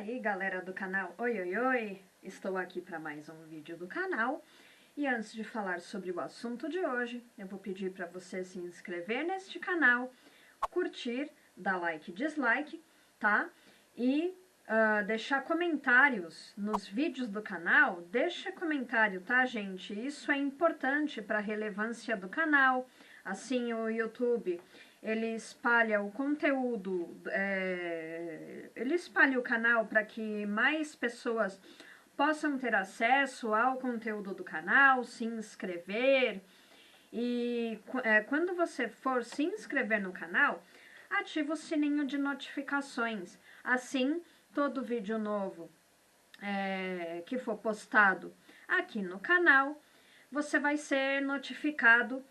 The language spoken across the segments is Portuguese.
aí, galera do canal Oi Oi Oi, estou aqui para mais um vídeo do canal. E antes de falar sobre o assunto de hoje, eu vou pedir para você se inscrever neste canal, curtir, dar like e dislike, tá? E deixar comentários nos vídeos do canal. Deixa comentário, tá, gente? Isso é importante para a relevância do canal. Assim, o YouTube, ele espalha o conteúdo, ele espalha o canal para que mais pessoas possam ter acesso ao conteúdo do canal, se inscrever. E quando você for se inscrever no canal, ativa o sininho de notificações. Assim, todo vídeo novo que for postado aqui no canal, você vai ser notificado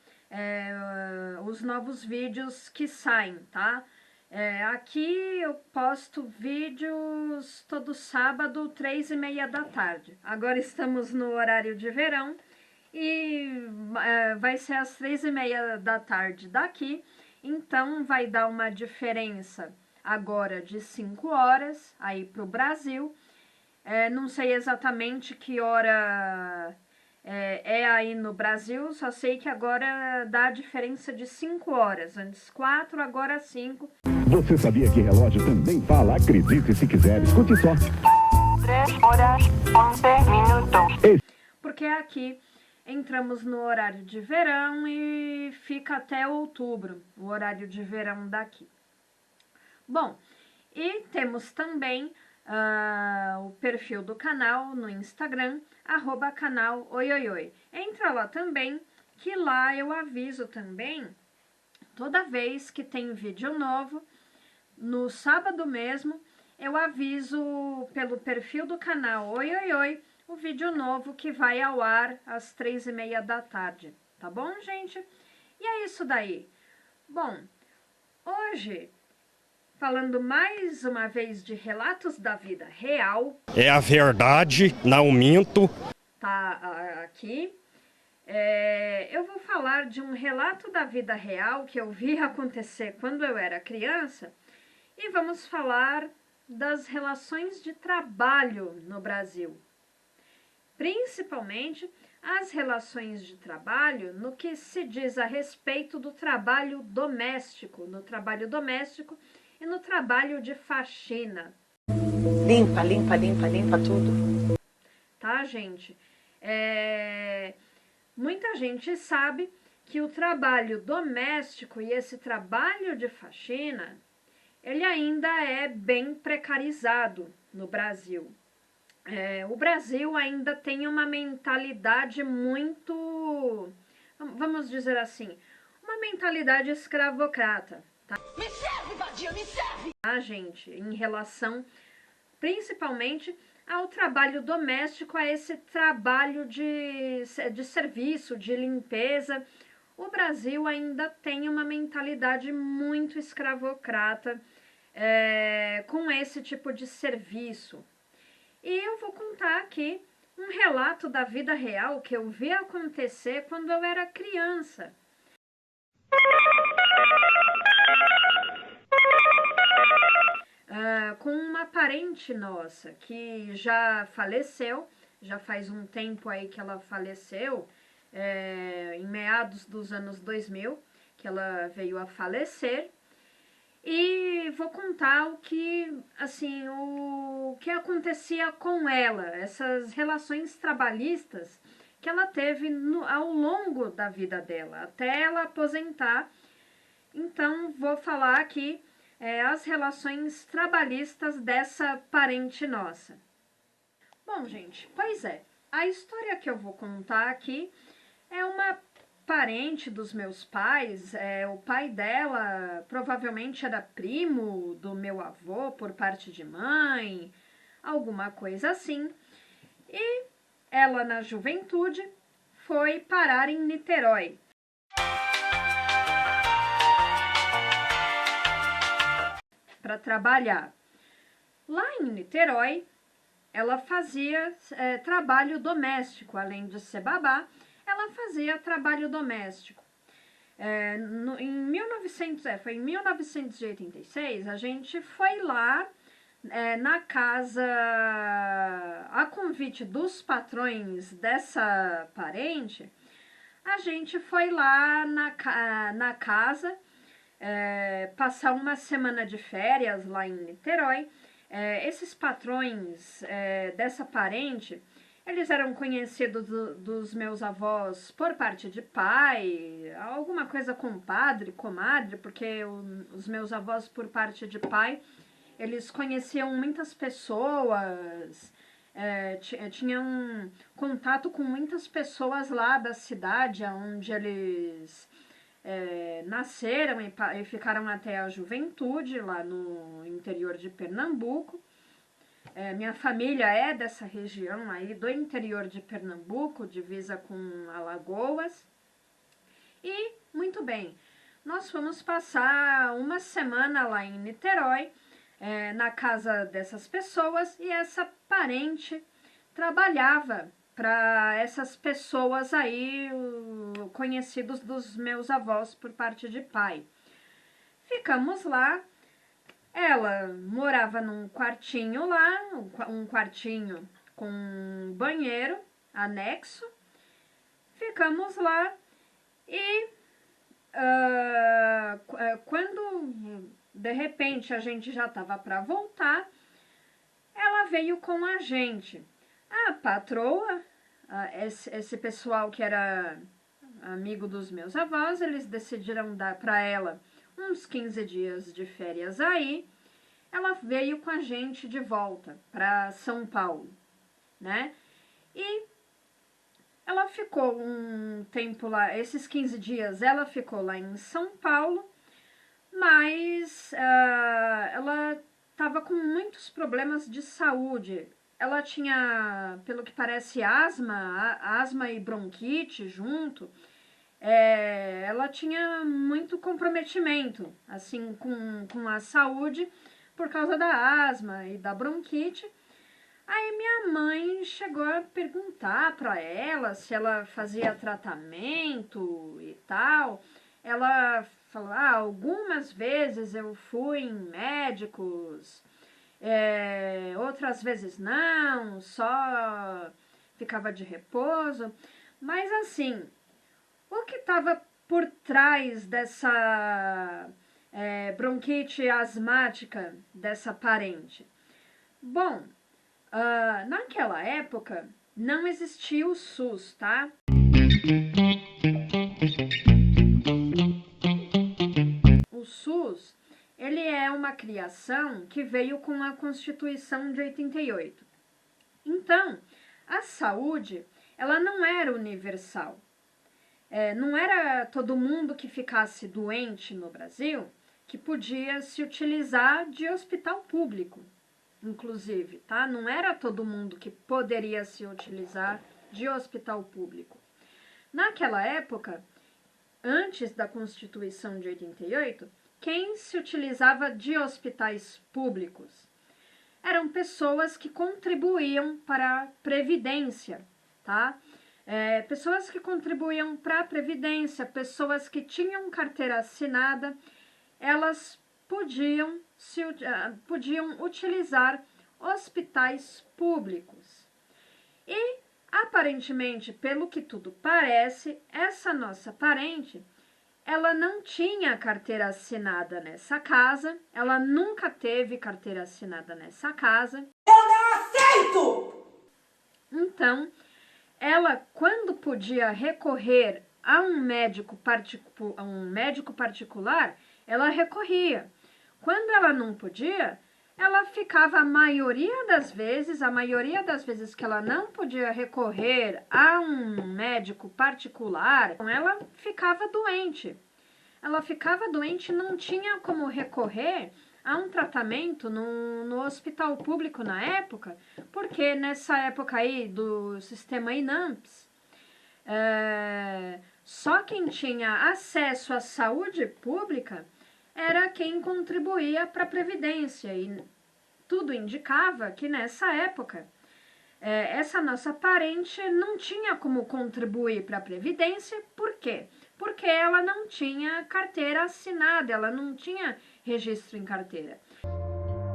os novos vídeos que saem, tá? Aqui eu posto vídeos todo sábado, 3h30 da tarde. Agora estamos no horário de verão e vai ser às 3h30 da tarde daqui, então vai dar uma diferença agora de 5 horas aí pro Brasil. Não sei exatamente que hora é aí no Brasil, só sei que agora dá a diferença de 5 horas. Antes 4, agora 5. Você sabia que relógio também fala? Acredite se quiser, escute só. 3h11. Porque aqui entramos no horário de verão e fica até outubro, o horário de verão daqui. Bom, e temos também o perfil do canal no Instagram, @canal Oi Oi Oi. Entra lá também, que lá eu aviso também, toda vez que tem vídeo novo, no sábado mesmo, eu aviso pelo perfil do canal Oi Oi Oi, o vídeo novo que vai ao ar às 3h30 da tarde, tá bom, gente? E é isso daí. Bom, hoje, falando mais uma vez de relatos da vida real. É a verdade, não minto. Tá aqui. Eu vou falar de um relato da vida real que eu vi acontecer quando eu era criança. E vamos falar das relações de trabalho no Brasil. Principalmente as relações de trabalho no que se diz a respeito do trabalho doméstico, no trabalho doméstico e no trabalho de faxina. Limpa, limpa, limpa, limpa tudo. Tá, gente? Muita gente sabe que o trabalho doméstico e esse trabalho de faxina, ele ainda é bem precarizado no Brasil. O Brasil ainda tem uma mentalidade muito, vamos dizer assim, uma mentalidade escravocrata. Tá? Me serve, vadia, me serve! Tá, gente? Em relação, principalmente, ao trabalho doméstico, a esse trabalho de serviço, de limpeza. O Brasil ainda tem uma mentalidade muito escravocrata com esse tipo de serviço. E eu vou contar aqui um relato da vida real que eu vi acontecer quando eu era criança. Com uma parente nossa que já faleceu, já faz um tempo aí que ela faleceu, em meados dos anos 2000, que ela veio a falecer. E vou contar o que acontecia com ela, essas relações trabalhistas que ela teve ao longo da vida dela, até ela aposentar. Então, vou falar aqui as relações trabalhistas dessa parente nossa. Bom, gente, pois a história que eu vou contar aqui é uma parente dos meus pais. O pai dela provavelmente era primo do meu avô por parte de mãe, alguma coisa assim. E ela, na juventude, foi parar em Niterói. Para trabalhar. Lá em Niterói, ela fazia trabalho doméstico, além de ser babá, ela fazia trabalho doméstico. Foi em 1986, a gente foi lá na casa, a convite dos patrões dessa parente, a gente foi lá na casa, passar uma semana de férias lá em Niterói. Esses patrões dessa parente, eles eram conhecidos dos meus avós por parte de pai, alguma coisa com padre, comadre, porque os meus avós por parte de pai, eles conheciam muitas pessoas, tinham contato com muitas pessoas lá da cidade, onde eles nasceram e ficaram até a juventude, lá no interior de Pernambuco. Minha família é dessa região aí, do interior de Pernambuco, divisa com Alagoas. E, muito bem, nós fomos passar uma semana lá em Niterói, na casa dessas pessoas, e essa parente trabalhava para essas pessoas aí, conhecidos dos meus avós por parte de pai. Ficamos lá. Ela morava num quartinho lá, um quartinho com banheiro anexo. Ficamos lá e quando de repente a gente já estava para voltar, ela veio com a gente. A patroa, esse pessoal que era amigo dos meus avós, eles decidiram dar para ela uns 15 dias de férias aí. Ela veio com a gente de volta para São Paulo, né? E ela ficou um tempo lá, esses 15 dias ela ficou lá em São Paulo, mas ela estava com muitos problemas de saúde. Ela tinha, pelo que parece, asma e bronquite junto. Ela tinha muito comprometimento, assim, com a saúde por causa da asma e da bronquite. Aí minha mãe chegou a perguntar para ela se ela fazia tratamento e tal. Ela falou, algumas vezes eu fui em médicos, outras vezes não, só ficava de repouso. Mas assim, o que estava por trás dessa bronquite asmática dessa parente? Bom, naquela época não existia o SUS, tá? O SUS, ele é uma criação que veio com a Constituição de 88. Então, a saúde, ela não era universal. Não era todo mundo que ficasse doente no Brasil que podia se utilizar de hospital público, inclusive, tá? Não era todo mundo que poderia se utilizar de hospital público. Naquela época, antes da Constituição de 88, quem se utilizava de hospitais públicos eram pessoas que contribuíam para a Previdência, tá? Pessoas que contribuíam para a Previdência, pessoas que tinham carteira assinada, elas podiam utilizar hospitais públicos. E, aparentemente, pelo que tudo parece, essa nossa parente, ela não tinha carteira assinada nessa casa, ela nunca teve carteira assinada nessa casa. Eu não aceito! Então, ela, quando podia recorrer a um médico particular, ela recorria. Quando ela não podia, ela ficava a maioria das vezes que ela não podia recorrer a um médico particular, ela ficava doente. Ela ficava doente e não tinha como recorrer a um tratamento no hospital público na época, porque nessa época aí do sistema INAMPS, só quem tinha acesso à saúde pública era quem contribuía para a Previdência, e tudo indicava que nessa época essa nossa parente não tinha como contribuir para a Previdência. Por quê? Porque ela não tinha carteira assinada, ela não tinha registro em carteira.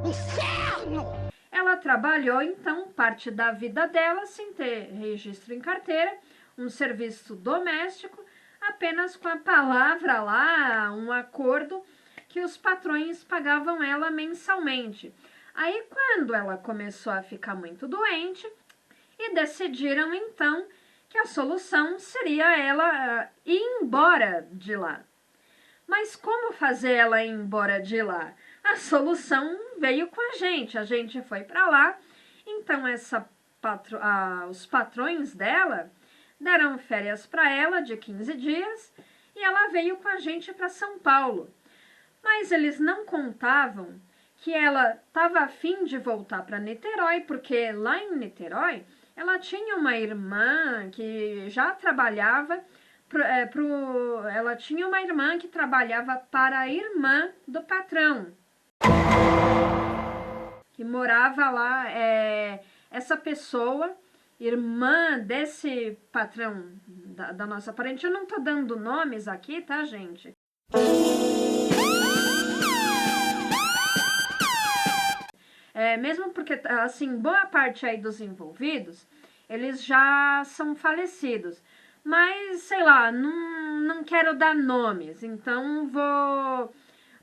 Inferno! Ela trabalhou, então, parte da vida dela sem ter registro em carteira, um serviço doméstico, apenas com a palavra lá, um acordo que os patrões pagavam ela mensalmente. Aí, quando ela começou a ficar muito doente, e decidiram, então, que a solução seria ela ir embora de lá. Mas como fazer ela ir embora de lá? A solução veio com a gente foi para lá, então os patrões dela deram férias para ela de 15 dias e ela veio com a gente para São Paulo. Mas eles não contavam que ela estava a fim de voltar para Niterói, porque lá em Niterói ela tinha uma irmã que já trabalhava, ela tinha uma irmã que trabalhava para a irmã do patrão, que morava lá. Essa pessoa, irmã desse patrão da nossa parente, eu não tô dando nomes aqui, tá, gente? Mesmo porque, assim, boa parte aí dos envolvidos, eles já são falecidos. Mas, sei lá, não quero dar nomes, então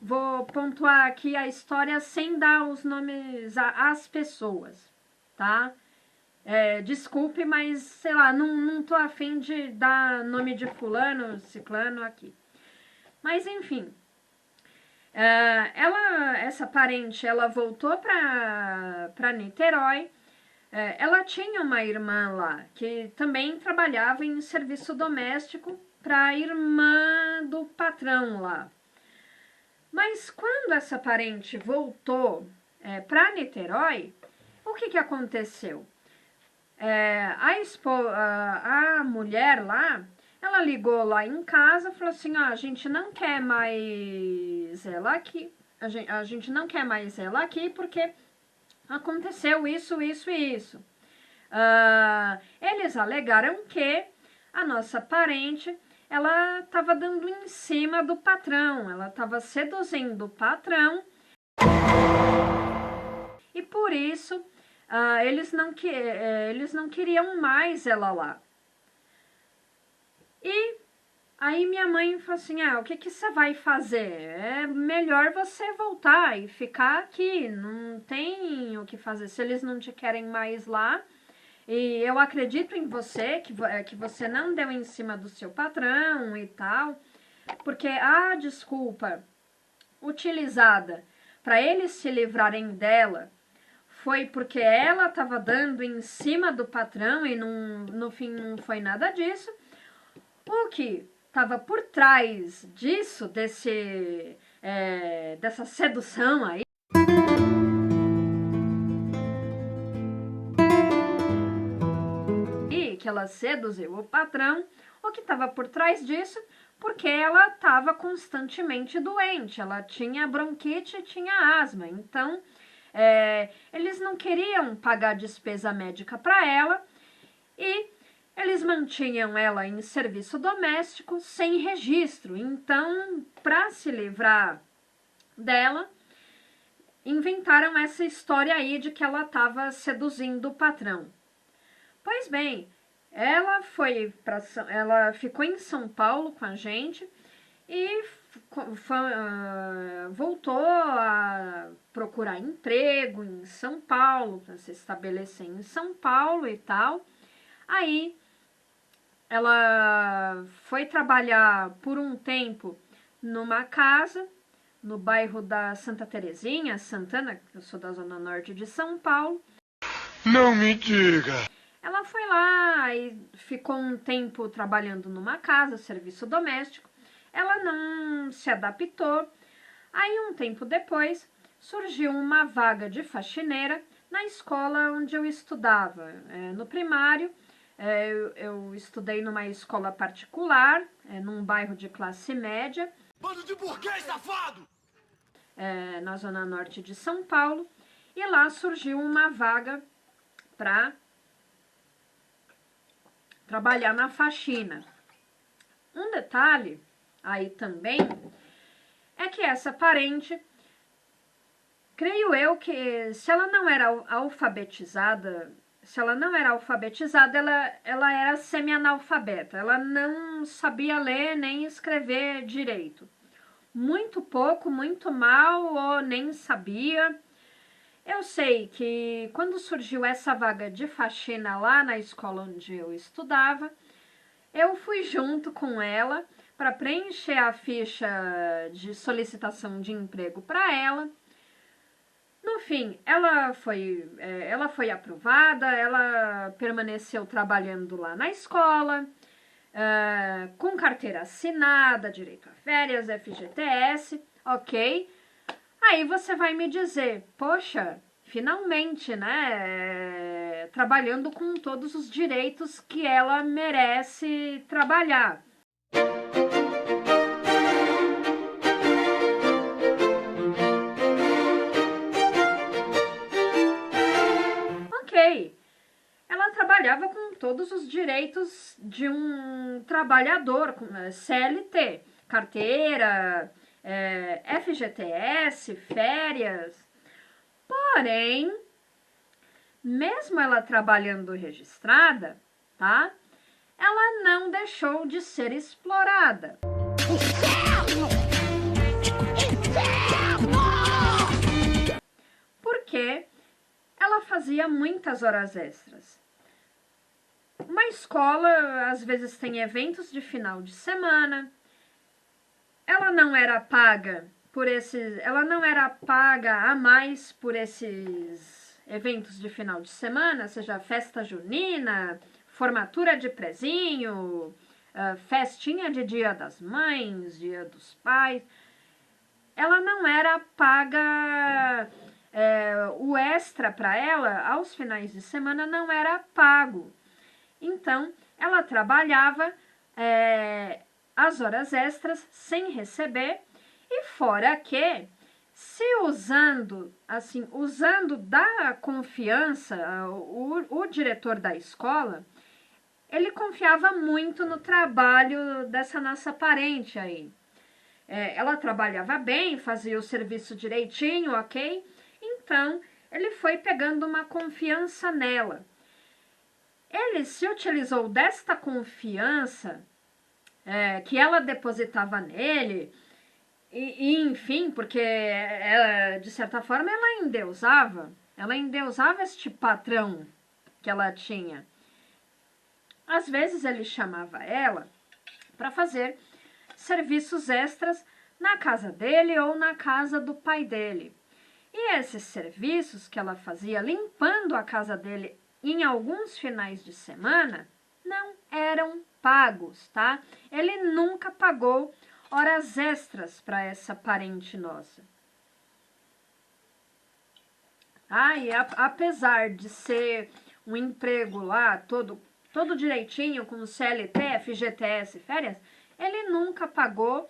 vou pontuar aqui a história sem dar os nomes às pessoas, tá? Desculpe, mas, sei lá, não tô a fim de dar nome de fulano, ciclano aqui. Mas, enfim, essa parente, ela voltou para Niterói. Ela tinha uma irmã lá, que também trabalhava em serviço doméstico para a irmã do patrão lá. Mas quando essa parente voltou para Niterói, o que aconteceu? A mulher lá, ela ligou lá em casa e falou assim, a gente não quer mais ela aqui, a gente não quer mais ela aqui porque aconteceu isso e isso. Eles alegaram que a nossa parente, ela estava dando em cima do patrão, ela estava seduzindo o patrão e por isso eles não queriam mais ela lá. E aí minha mãe falou assim, o que você vai fazer? É melhor você voltar e ficar aqui, não tem o que fazer. Se eles não te querem mais lá, e eu acredito em você, que você não deu em cima do seu patrão e tal, porque a desculpa utilizada para eles se livrarem dela foi porque ela estava dando em cima do patrão e no fim não foi nada disso. O que estava por trás disso, dessa sedução aí, que ela seduziu o patrão, o que estava por trás disso, porque ela estava constantemente doente, ela tinha bronquite e tinha asma, então eles não queriam pagar despesa médica para ela e eles mantinham ela em serviço doméstico sem registro. Então, para se livrar dela, inventaram essa história aí de que ela estava seduzindo o patrão. Pois bem, ela ficou em São Paulo com a gente e voltou a procurar emprego em São Paulo, para se estabelecer em São Paulo e tal. Aí ela foi trabalhar por um tempo numa casa no bairro da Santa Terezinha, Santana, eu sou da Zona Norte de São Paulo. Não me diga! Ela foi lá e ficou um tempo trabalhando numa casa, serviço doméstico. Ela não se adaptou. Aí, um tempo depois, surgiu uma vaga de faxineira na escola onde eu estudava. No primário, eu estudei numa escola particular, num bairro de classe média. Bando de burguês safado! Na Zona Norte de São Paulo. E lá surgiu uma vaga para trabalhar na faxina. Um detalhe aí também é que essa parente Creio eu que se ela não era alfabetizada, ela era semi-analfabeta. Ela não sabia ler nem escrever direito. Muito pouco, muito mal ou nem sabia. Eu sei que quando surgiu essa vaga de faxina lá na escola onde eu estudava, eu fui junto com ela para preencher a ficha de solicitação de emprego para ela. No fim, ela foi aprovada, ela permaneceu trabalhando lá na escola, com carteira assinada, direito a férias, FGTS, ok. Aí você vai me dizer, poxa, finalmente, né, trabalhando com todos os direitos que ela merece trabalhar. Ok, ela trabalhava com todos os direitos de um trabalhador, com CLT, carteira, FGTS, férias. Porém, mesmo ela trabalhando registrada, tá? Ela não deixou de ser explorada. Porque ela fazia muitas horas extras. Uma escola, às vezes, tem eventos de final de semana. Ela não era paga a mais por esses eventos de final de semana, seja festa junina, formatura de prezinho, festinha de Dia das Mães, Dia dos Pais. Ela não era paga, o extra para ela, aos finais de semana, não era pago. Então, ela trabalhava as horas extras sem receber, e fora que, se usando da confiança, o diretor da escola, ele confiava muito no trabalho dessa nossa parente aí. Ela trabalhava bem, fazia o serviço direitinho, ok? Então, ele foi pegando uma confiança nela. Ele se utilizou desta confiança que ela depositava nele, e enfim, porque ela, de certa forma ela endeusava este patrão que ela tinha. Às vezes ele chamava ela para fazer serviços extras na casa dele ou na casa do pai dele. E esses serviços que ela fazia limpando a casa dele em alguns finais de semana não eram pagos, tá? Ele nunca pagou horas extras para essa parente nossa. E apesar de ser um emprego lá todo direitinho, com CLT, FGTS, férias, ele nunca pagou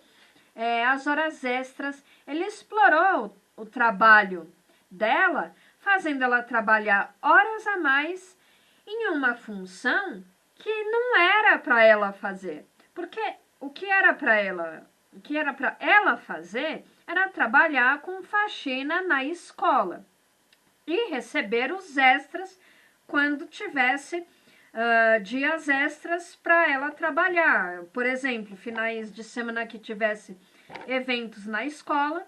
as horas extras. Ele explorou o trabalho dela, fazendo ela trabalhar horas a mais em uma função que não era para ela fazer. Porque o que era para ela fazer era trabalhar com faxina na escola e receber os extras quando tivesse dias extras para ela trabalhar. Por exemplo, finais de semana que tivesse eventos na escola,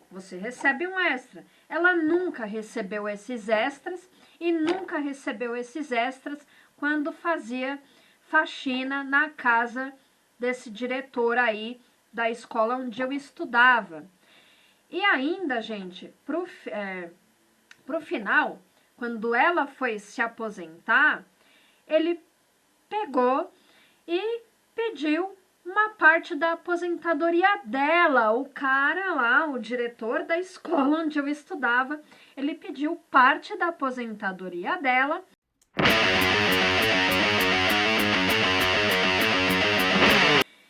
você recebe um extra. Ela nunca recebeu esses extras e nunca recebeu esses extras quando fazia faxina na casa desse diretor aí da escola onde eu estudava. E ainda, gente, pro final, quando ela foi se aposentar, ele pegou e pediu uma parte da aposentadoria dela. O cara lá, o diretor da escola onde eu estudava, ele pediu parte da aposentadoria dela.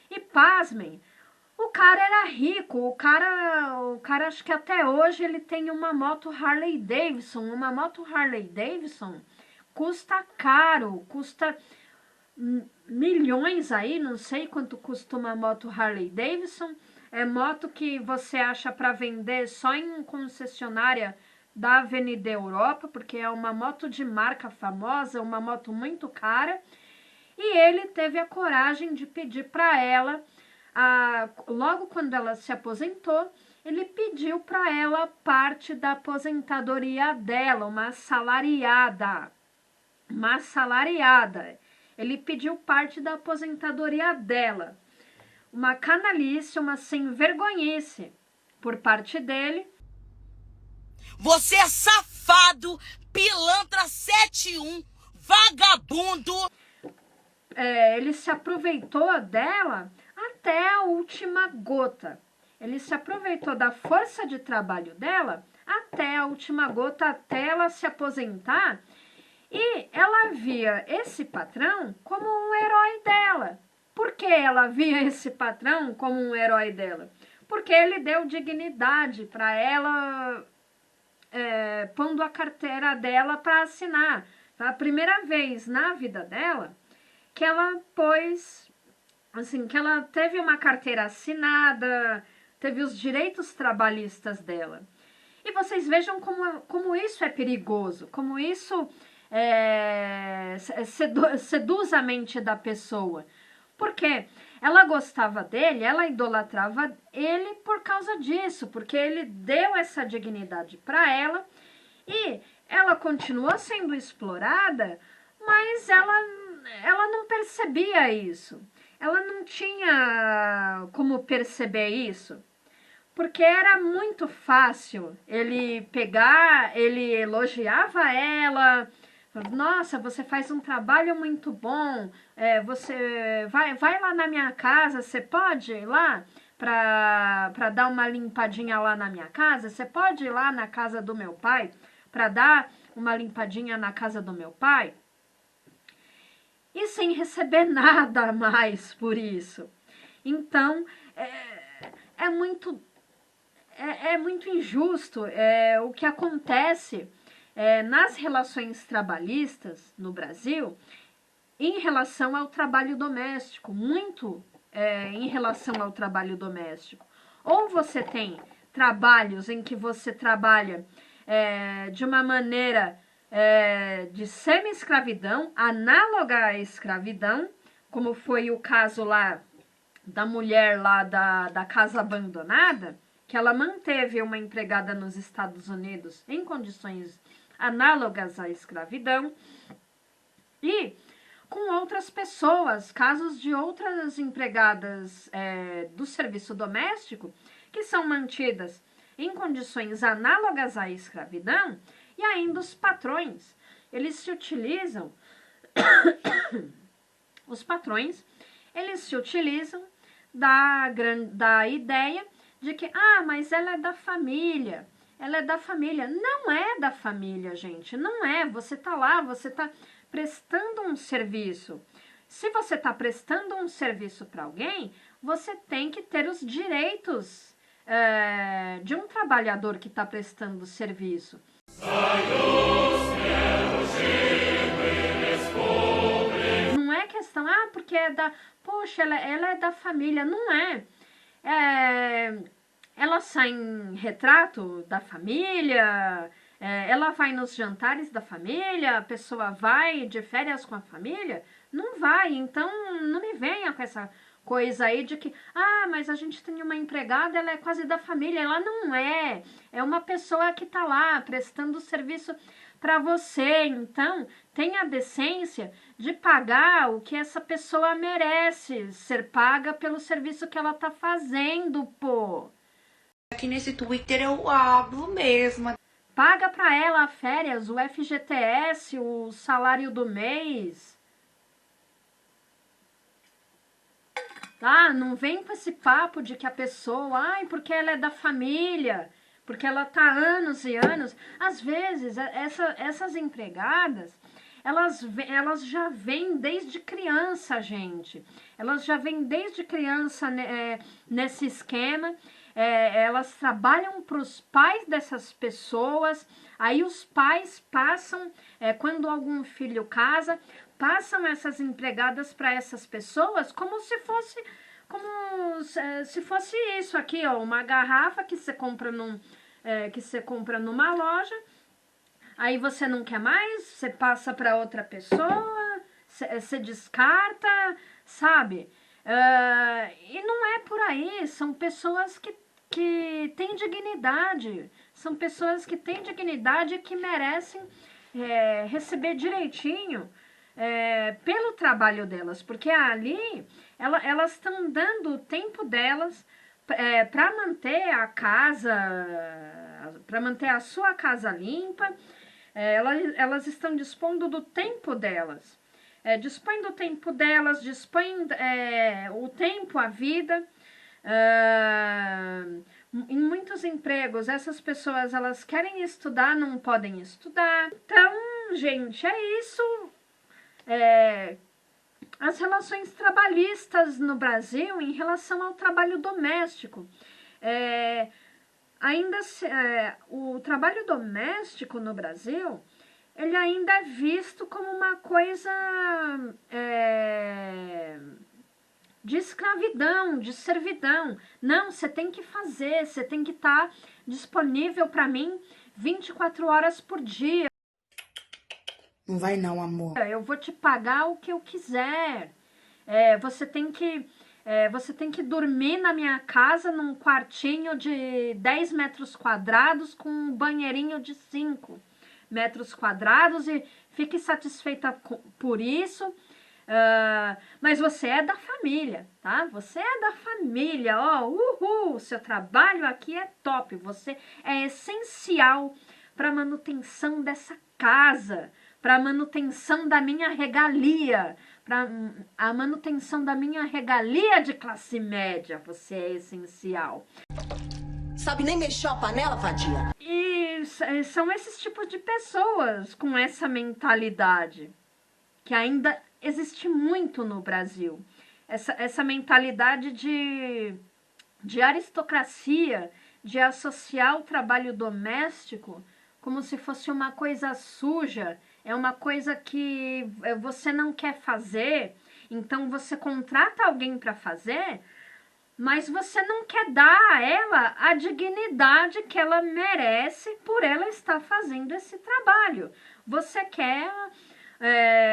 E pasmem, o cara era rico, o cara acho que até hoje ele tem uma moto Harley Davidson. Uma moto Harley Davidson custa caro, custa milhões aí, não sei quanto custa uma moto Harley Davidson. É moto que você acha para vender só em concessionária da Avenida Europa, porque é uma moto de marca famosa, uma moto muito cara. E ele teve a coragem de pedir para ela, logo quando ela se aposentou, ele pediu para ela parte da aposentadoria dela, uma assalariada. Uma assalariada. Ele pediu parte da aposentadoria dela. Uma canalice, uma sem vergonhice por parte dele. Você é safado, pilantra 71, vagabundo. Ele se aproveitou dela até a última gota. Ele se aproveitou da força de trabalho dela até a última gota, até ela se aposentar. E ela via esse patrão como um herói dela. Por que ela via esse patrão como um herói dela? Porque ele deu dignidade para ela, pondo a carteira dela para assinar. Foi a primeira vez na vida dela que ela pôs, assim, que ela teve uma carteira assinada, teve os direitos trabalhistas dela. E vocês vejam como isso é perigoso, como isso seduz a mente da pessoa. Porque ela gostava dele, ela idolatrava ele por causa disso, porque ele deu essa dignidade para ela e ela continuou sendo explorada, mas ela não percebia isso. Ela não tinha como perceber isso, porque era muito fácil ele pegar, ele elogiava ela. Nossa, você faz um trabalho muito bom, você vai lá na minha casa, você pode ir lá para dar uma limpadinha lá na minha casa? Você pode ir lá na casa do meu pai para dar uma limpadinha na casa do meu pai? E sem receber nada mais por isso. Então, é muito injusto o que acontece nas relações trabalhistas no Brasil em relação ao trabalho doméstico, muito em relação ao trabalho doméstico. Ou você tem trabalhos em que você trabalha de uma maneira de semi-escravidão, análoga à escravidão, como foi o caso lá da mulher lá da casa abandonada, que ela manteve uma empregada nos Estados Unidos em condições análogas à escravidão, e com outras pessoas, casos de outras empregadas do serviço doméstico que são mantidas em condições análogas à escravidão, e ainda os patrões, eles se utilizam, os patrões, eles se utilizam da ideia de que, mas ela é da família, ela é da família. Não é da família, gente, não é. Você tá lá, você tá prestando um serviço. Se você tá prestando um serviço para alguém, você tem que ter os direitos de um trabalhador que está prestando serviço. Não é questão, porque é da... Poxa, ela é da família. Não é. Ela sai em retrato da família, ela vai nos jantares da família, a pessoa vai de férias com a família? Não vai. Então, não me venha com essa coisa aí de que, mas a gente tem uma empregada, ela é quase da família. Ela não é. É uma pessoa que tá lá prestando serviço para você. Então, tenha a decência de pagar o que essa pessoa merece ser paga pelo serviço que ela tá fazendo, pô. Aqui nesse Twitter eu hablo mesmo. Paga para ela a férias, o FGTS, o salário do mês. Não vem com esse papo de que a pessoa, porque ela é da família, porque ela tá anos e anos. Às vezes, essas empregadas, elas já vêm desde criança, gente. Elas já vêm desde criança nesse esquema. Elas trabalham para os pais dessas pessoas. Aí os pais passam, quando algum filho casa, passam essas empregadas para essas pessoas como se se fosse isso aqui, ó, uma garrafa que você compra numa loja, aí você não quer mais, você passa para outra pessoa, você descarta, sabe? E não é por aí, são pessoas que têm dignidade, são pessoas que têm dignidade e que merecem receber direitinho pelo trabalho delas, porque ali elas estão dando o tempo delas para manter a casa, para manter a sua casa limpa. Elas estão dispondo do tempo delas, dispõem do tempo delas, dispõem o tempo, a vida. Em muitos empregos, essas pessoas, elas querem estudar, não podem estudar. Então, gente, é isso. As relações trabalhistas no Brasil em relação ao trabalho doméstico. O trabalho doméstico no Brasil, ele ainda é visto como uma coisa de escravidão, de servidão. Não, você tem que fazer, você tem que estar disponível para mim 24 horas por dia. Não vai não, amor. Eu vou te pagar o que eu quiser. Você tem que dormir na minha casa num quartinho de 10 metros quadrados com um banheirinho de 5 metros quadrados e fique satisfeita por isso. Mas você é da família, tá? Você é da família, ó, uhul, seu trabalho aqui é top, você é essencial para a manutenção dessa casa, para a manutenção da minha regalia, para a manutenção da minha regalia de classe média, você é essencial. Sabe nem mexer a panela, vadia? E são esses tipos de pessoas com essa mentalidade que ainda existe muito no Brasil. Essa mentalidade de aristocracia, de associar o trabalho doméstico como se fosse uma coisa suja, é uma coisa que você não quer fazer, então você contrata alguém para fazer, mas você não quer dar a ela a dignidade que ela merece por ela estar fazendo esse trabalho. Você quer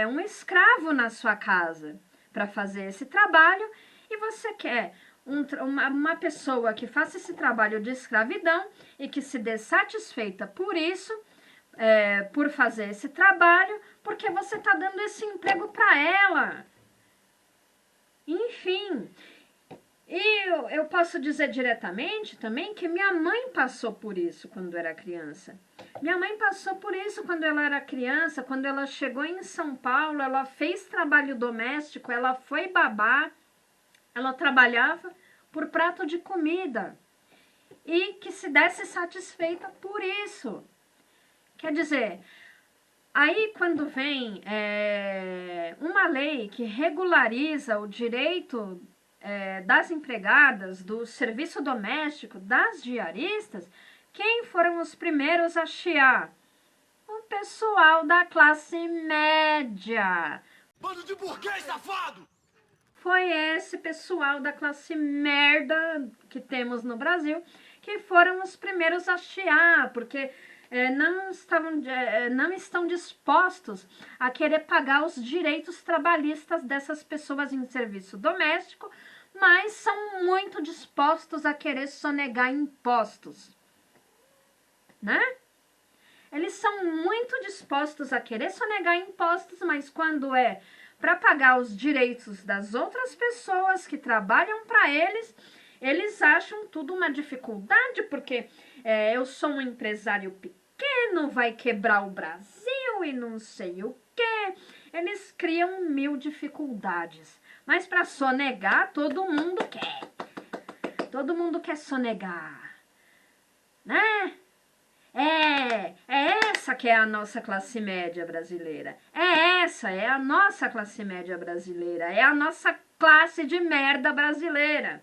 um escravo na sua casa para fazer esse trabalho e você quer uma pessoa que faça esse trabalho de escravidão e que se dê satisfeita por isso, por fazer esse trabalho, porque você está dando esse emprego para ela. Enfim, e eu posso dizer diretamente também que minha mãe passou por isso quando era criança. Minha mãe passou por isso quando ela era criança, quando ela chegou em São Paulo, ela fez trabalho doméstico, ela foi babá, ela trabalhava por prato de comida e que se desse satisfeita por isso. Quer dizer, aí quando vem uma lei que regulariza o direito das empregadas, do serviço doméstico, das diaristas, quem foram os primeiros a chiar? O pessoal da classe média. Bando de burguês safado! Foi esse pessoal da classe merda que temos no Brasil que foram os primeiros a chiar, porque não estão dispostos a querer pagar os direitos trabalhistas dessas pessoas em serviço doméstico, mas são muito dispostos a querer sonegar impostos, né? Eles são muito dispostos a querer sonegar impostos, mas quando é para pagar os direitos das outras pessoas que trabalham para eles, eles acham tudo uma dificuldade, porque eu sou um empresário pequeno, vai quebrar o Brasil e não sei o quê. Eles criam 1000 dificuldades. Mas para sonegar, todo mundo quer. Todo mundo quer sonegar, né? É essa que é a nossa classe média brasileira. É a nossa classe média brasileira. É a nossa classe de merda brasileira.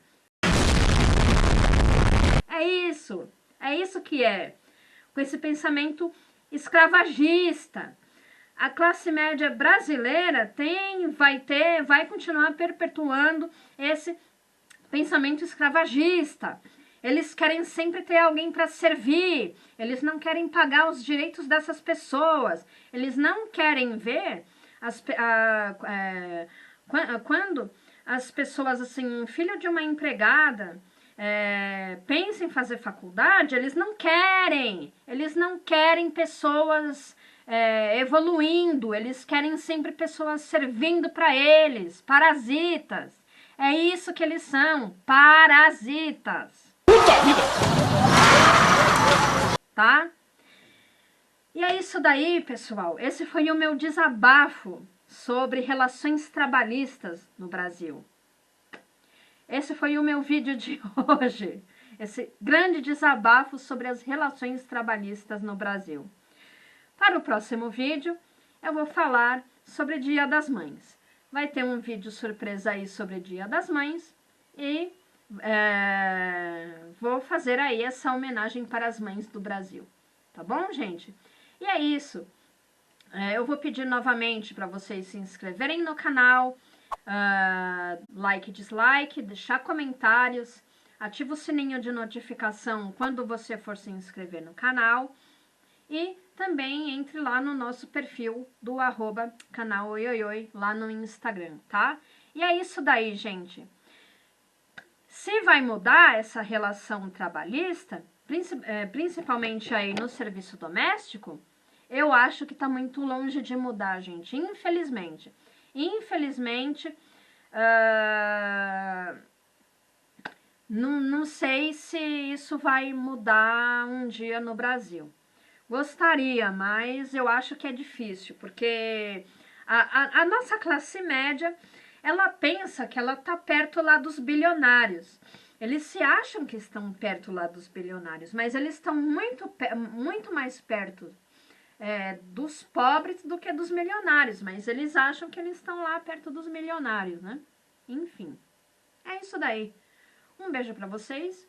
É isso que é. Com esse pensamento escravagista. A classe média brasileira vai continuar perpetuando esse pensamento escravagista. Eles querem sempre ter alguém para servir. Eles não querem pagar os direitos dessas pessoas. Eles não querem ver quando as pessoas, assim, filho de uma empregada, pensam em fazer faculdade, eles não querem. Eles não querem pessoas evoluindo. Eles querem sempre pessoas servindo para eles, parasitas. É isso que eles são, parasitas. Puta vida! Tá? E é isso daí, pessoal. Esse foi o meu desabafo sobre relações trabalhistas no Brasil. Esse foi o meu vídeo de hoje. Esse grande desabafo sobre as relações trabalhistas no Brasil. Para o próximo vídeo, eu vou falar sobre Dia das Mães. Vai ter um vídeo surpresa aí sobre Dia das Mães e vou fazer aí essa homenagem para as mães do Brasil. Tá bom, gente? E é isso. Eu vou pedir novamente para vocês se inscreverem no canal, like, dislike, deixar comentários, ativa o sininho de notificação quando você for se inscrever no canal e também entre lá no nosso perfil do @canal Oioioi lá no Instagram, tá? E é isso daí, gente. Se vai mudar essa relação trabalhista, principalmente aí no serviço doméstico, eu acho que tá muito longe de mudar, gente, infelizmente. Infelizmente, não sei se isso vai mudar um dia no Brasil. Gostaria, mas eu acho que é difícil, porque a nossa classe média, ela pensa que ela tá perto lá dos bilionários. Eles se acham que estão perto lá dos bilionários, mas eles estão muito mais perto dos pobres do que dos milionários, mas eles acham que eles estão lá perto dos milionários, né? Enfim, é isso daí. Um beijo pra vocês.